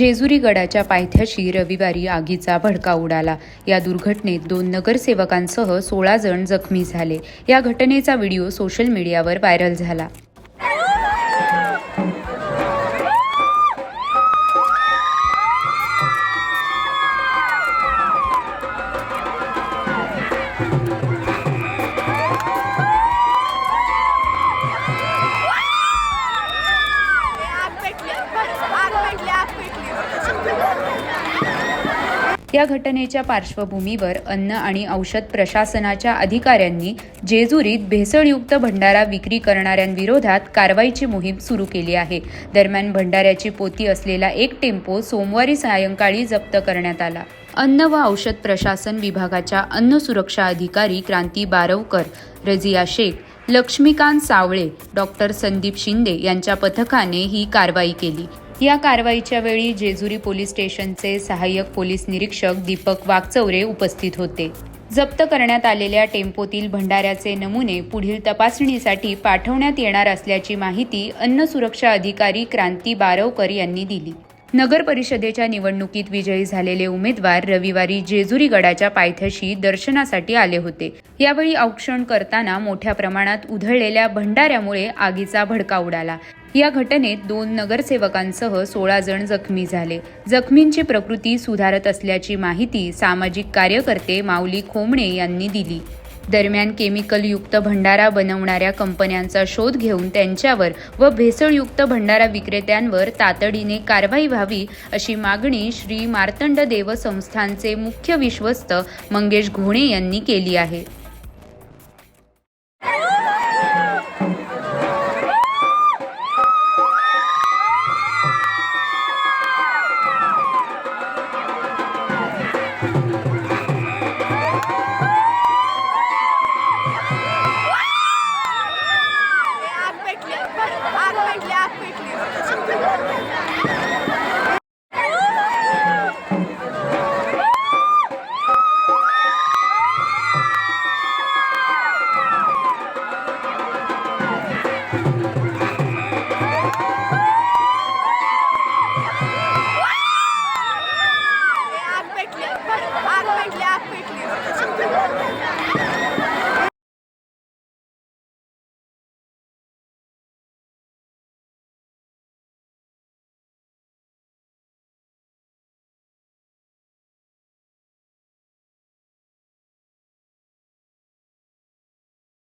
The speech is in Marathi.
जेजुरी गडाच्या पायथ्याशी रविवारी आगीचा भडका उडाला। या दुर्घटनेत 2 नगरसेवकांसह 16 जण जखमी झाले। या घटनेचा व्हिडिओ सोशल मीडियावर व्हायरल झाला। या घटनेच्या पार्श्वभूमीवर अन्न आणि औषध प्रशासनाच्या अधिकाऱ्यांनी जेजुरीत भेसळयुक्त भंडारा विक्री करणाऱ्यांविरोधात कारवाईची मोहीम सुरू केली आहे। दरम्यान भंडाऱ्याची पोती असलेला एक टेम्पो सोमवारी सायंकाळी जप्त करण्यात आला। अन्न व औषध प्रशासन विभागाच्या अन्न सुरक्षा अधिकारी क्रांती बारवकर, रजिया शेख, लक्ष्मीकांत सावळे, डॉक्टर संदीप शिंदे यांच्या पथकाने ही कारवाई केली। या कारवाईच्या वेळी जेजुरी पोलीस स्टेशनचे सहाय्यक पोलीस निरीक्षक दीपक वागचौरे उपस्थित होते। जप्त करण्यात आलेल्या टेम्पोतील भंडाऱ्याचे नमुने पुढील तपासणीसाठी पाठवण्यात येणार असल्याची माहिती अन्न सुरक्षा अधिकारी क्रांती बारवकर यांनी दिली। नगर परिषदेच्या निवडणुकीत विजयी झालेले उमेदवार रविवारी जेजुरी गडाच्या पायथ्याशी दर्शनासाठी आले होते। यावेळी औक्षण करताना मोठ्या प्रमाणात उधळलेल्या भंडाऱ्यामुळे आगीचा भडका उडाला। या घटनेत 2 नगरसेवकांसह 16 जण जखमी झाले। जखमींची प्रकृती सुधारत असल्याची माहिती सामाजिक कार्यकर्ते माऊली खोमणे यांनी दिली। दरम्यान केमिकलयुक्त भंडारा बनवणाऱ्या कंपन्यांचा शोध घेऊन त्यांच्यावर व भेसळयुक्त भंडारा विक्रेत्यांवर तातडीने कारवाई व्हावी अशी मागणी श्री मार्तंड देव संस्थानचे मुख्य विश्वस्त मंगेश घोणे यांनी केली आहे।